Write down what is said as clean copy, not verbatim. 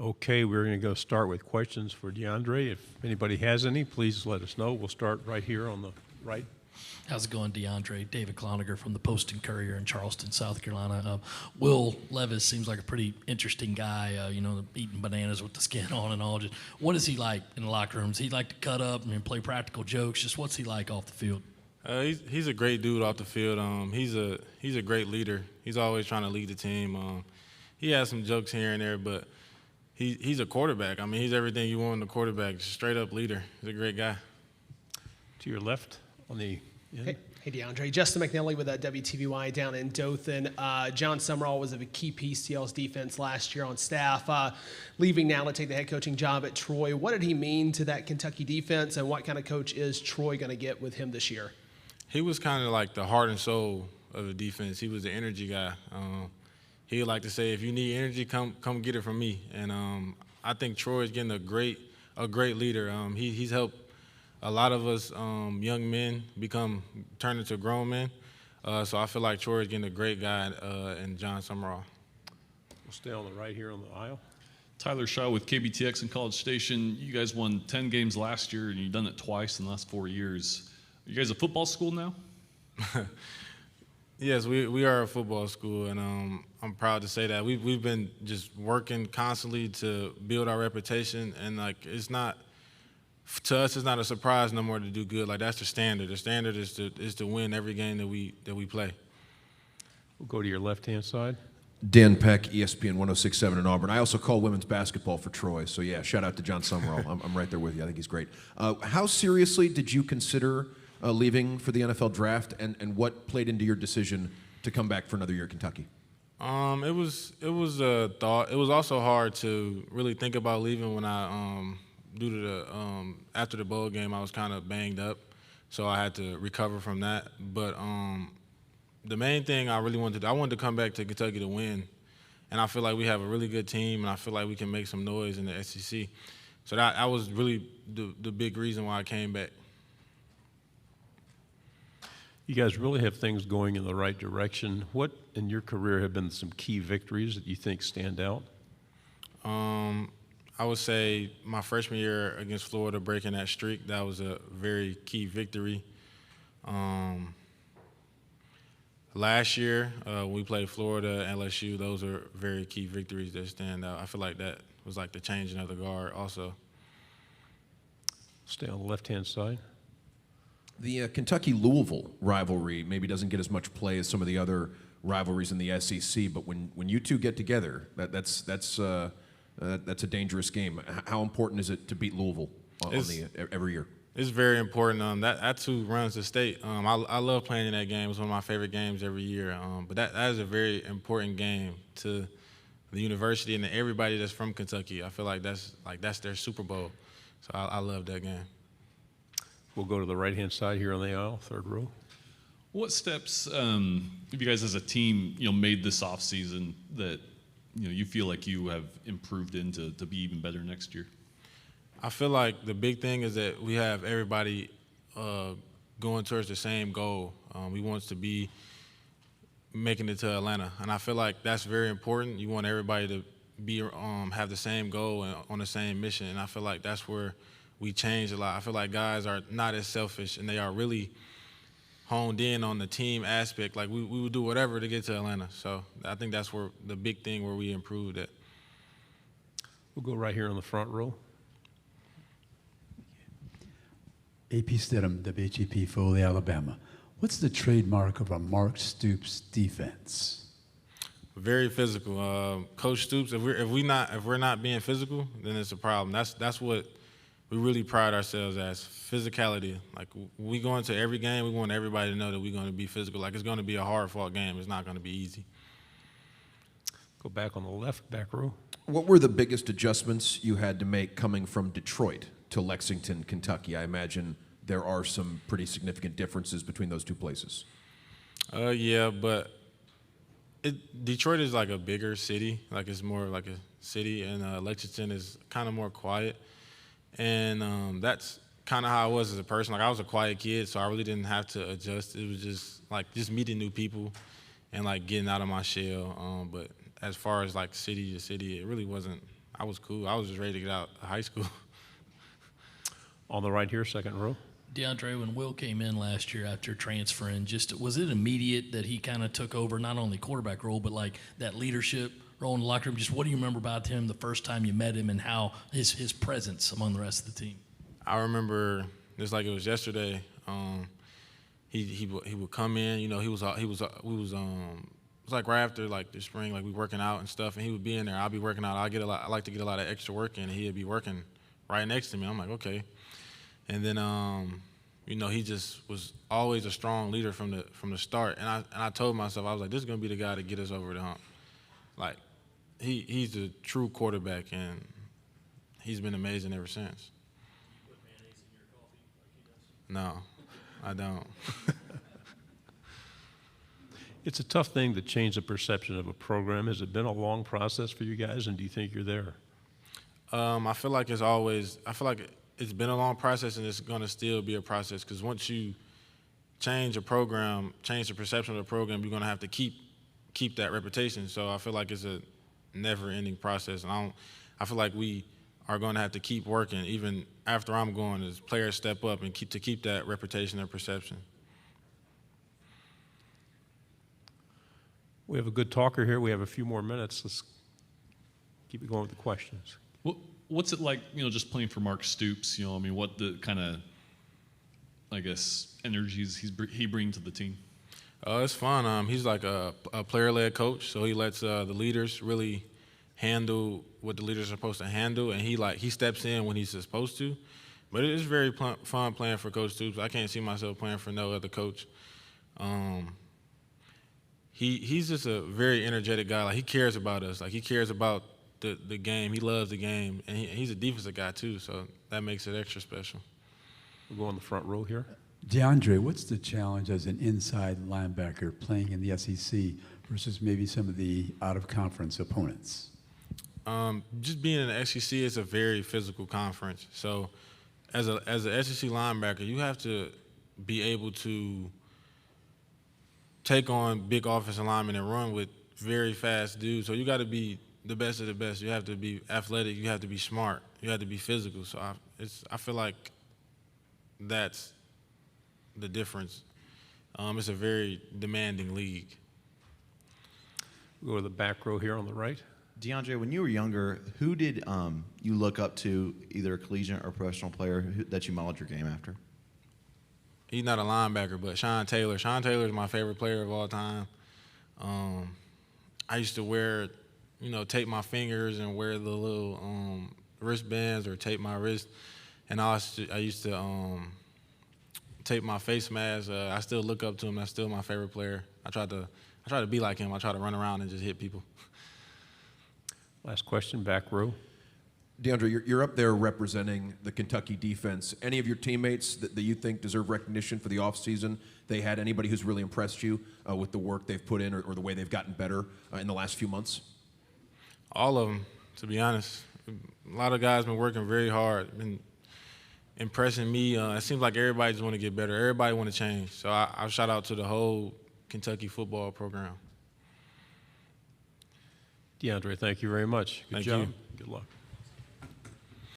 Okay, we're going to go start with questions for DeAndre. If anybody has any, please let us know. We'll start right here on the right. How's it going, DeAndre? David Cloninger from the Post and Courier in Charleston, South Carolina. Will Levis seems like a pretty interesting guy, eating bananas with the skin on and all. Just, what is he like in the locker room? Does he like to cut up and play practical jokes? Just what's he like off the field? He's a great dude off the field. He's a great leader. He's always trying to lead the team. He has some jokes here and there, but he's a quarterback. I mean, he's everything you want in a quarterback, just straight up leader. He's a great guy. To your left on the end. Hey, DeAndre. Justin McNally with WTVY down in Dothan. John Summerall was a key piece to y'all's defense last year on staff, leaving now to take the head coaching job at Troy. What did he mean to that Kentucky defense, and what kind of coach is Troy going to get with him this year? He was kind of like the heart and soul of the defense. He was the energy guy. He would like to say, if you need energy, come get it from me. And I think Troy is getting a great leader. He's helped a lot of us young men turn into grown men. So I feel like Troy is getting a great guy in John Summerall. We'll stay on the right here on the aisle. Tyler Shaw with KBTX in College Station. You guys won 10 games last year, and you've done it twice in the last 4 years. Are you guys a football school now? Yes, we are a football school, and I'm proud to say that. We've been just working constantly to build our reputation, and it's not to us. It's not a surprise no more to do good. Like, that's the standard. The standard is to win every game that we play. We'll go to your left-hand side. Dan Peck, ESPN 106.7 in Auburn. I also call women's basketball for Troy, so yeah, shout out to John Summerall. I'm right there with you. I think he's great. How seriously did you consider leaving for the NFL draft, and what played into your decision to come back for another year at Kentucky? It was a thought. It was also hard to really think about leaving when due to the after the bowl game, I was kind of banged up, so I had to recover from that. But the main thing I really wanted to come back to Kentucky to win, and I feel like we have a really good team, and I feel like we can make some noise in the SEC. So that was really the big reason why I came back. You guys really have things going in the right direction. What in your career have been some key victories that you think stand out? I would say my freshman year against Florida, breaking that streak, that was a very key victory. Last year, we played Florida, LSU. Those are very key victories that stand out. I feel like that was like the changing of the guard also. Stay on the left-hand side. The Kentucky-Louisville rivalry maybe doesn't get as much play as some of the other rivalries in the SEC, but when you two get together, that's a dangerous game. How important is it to beat Louisville every year? It's very important. That's who runs the state. I love playing in that game. It's one of my favorite games every year. But that is a very important game to the university and to everybody that's from Kentucky. I feel like that's their Super Bowl. So I love that game. We'll go to the right-hand side here on the aisle, third row. What steps have you guys as a team made this offseason that you feel like you have improved into to be even better next year? I feel like the big thing is that we have everybody going towards the same goal. We want to be making it to Atlanta, and I feel like that's very important. You want everybody to be have the same goal and on the same mission, and I feel like that's where we changed a lot. I feel like guys are not as selfish, and they are really honed in on the team aspect. Like, we would do whatever to get to Atlanta. So I think that's where the big thing where we improved at. We'll go right here on the front row. AP Stidham, WHEP, Foley, Alabama. What's the trademark of a Mark Stoops defense? Very physical. Coach Stoops, if we're not being physical, then it's a problem. That's what we really pride ourselves as, physicality. Like, we go into every game, we want everybody to know that we're going to be physical. Like, it's going to be a hard-fought game. It's not going to be easy. Go back on the left, back row. What were the biggest adjustments you had to make coming from Detroit to Lexington, Kentucky? I imagine there are some pretty significant differences between those two places. Yeah, but Detroit is like a bigger city. Like, it's more like a city, and Lexington is kind of more quiet. And that's kind of how I was as a person. Like, I was a quiet kid, so I really didn't have to adjust. It was just meeting new people and like getting out of my shell. But as far as like city to city, it really wasn't I was cool. I was just ready to get out of high school. On the right here, second row. DeAndre, when Will came in last year after transferring, was it immediate that he kind of took over not only quarterback role, but like that leadership role in the locker room? Just what do you remember about him the first time you met him and how his presence among the rest of the team? I remember just like it was yesterday. He would come in. You know, it was like right after like the spring, like we working out and stuff, and he would be in there. I'll be working out. I like to get a lot of extra work in. And he'd be working right next to me. I'm like, okay. And then, you know, he just was always a strong leader from the start. And I told myself, I was like, this is gonna be the guy to get us over the hump. Like, he's a true quarterback, and he's been amazing ever since. You put mayonnaise in your coffee like he does? No, I don't. It's a tough thing to change the perception of a program. Has it been a long process for you guys, and do you think you're there? I feel like it's been a long process, and it's going to still be a process, because once you change a program, change the perception of the program, you're going to have to keep that reputation. So I feel like it's a never-ending process, and I feel like we are going to have to keep working even after I'm gone, as players step up and keep that reputation and perception. We have a good talker here. We have a few more minutes. Let's keep it going with the questions. What's it like, just playing for Mark Stoops? I mean, what the kind of, I guess, energies he brings to the team? It's fun. He's like a player-led coach, so he lets the leaders really handle what the leaders are supposed to handle, and he steps in when he's supposed to. But it's very fun playing for Coach Stoops. I can't see myself playing for no other coach. He's just a very energetic guy. Like, he cares about us. Like, he cares about the game. He loves the game, and he's a defensive guy too, so that makes it extra special. We'll go on the front row here. DeAndre, what's the challenge as an inside linebacker playing in the SEC versus maybe some of the out-of-conference opponents? Just being in the SEC is a very physical conference. So as an SEC linebacker, you have to be able to take on big offensive linemen and run with very fast dudes. So you got to be the best of the best. You have to be athletic. You have to be smart. You have to be physical. So I feel like that's the difference. It's a very demanding league. We'll go to the back row here on the right. DeAndre, when you were younger, who did you look up to, either a collegiate or professional player, that you modeled your game after? He's not a linebacker, but Sean Taylor. Sean Taylor is my favorite player of all time. I used to wear, tape my fingers and wear the little wristbands or tape my wrist. And I used to tape my face mask. I still look up to him. That's still my favorite player. I try to be like him. I try to run around and just hit people. Last question, back row. DeAndre, you're up there representing the Kentucky defense. Any of your teammates that you think deserve recognition for the offseason? They had anybody who's really impressed you with the work they've put in or the way they've gotten better in the last few months? All of them, to be honest. A lot of guys been working very hard, been impressing me. It seems like everybody just want to get better. Everybody want to change. So I shout out to the whole Kentucky football program. DeAndre, thank you very much. Good Thank job. you. Good luck.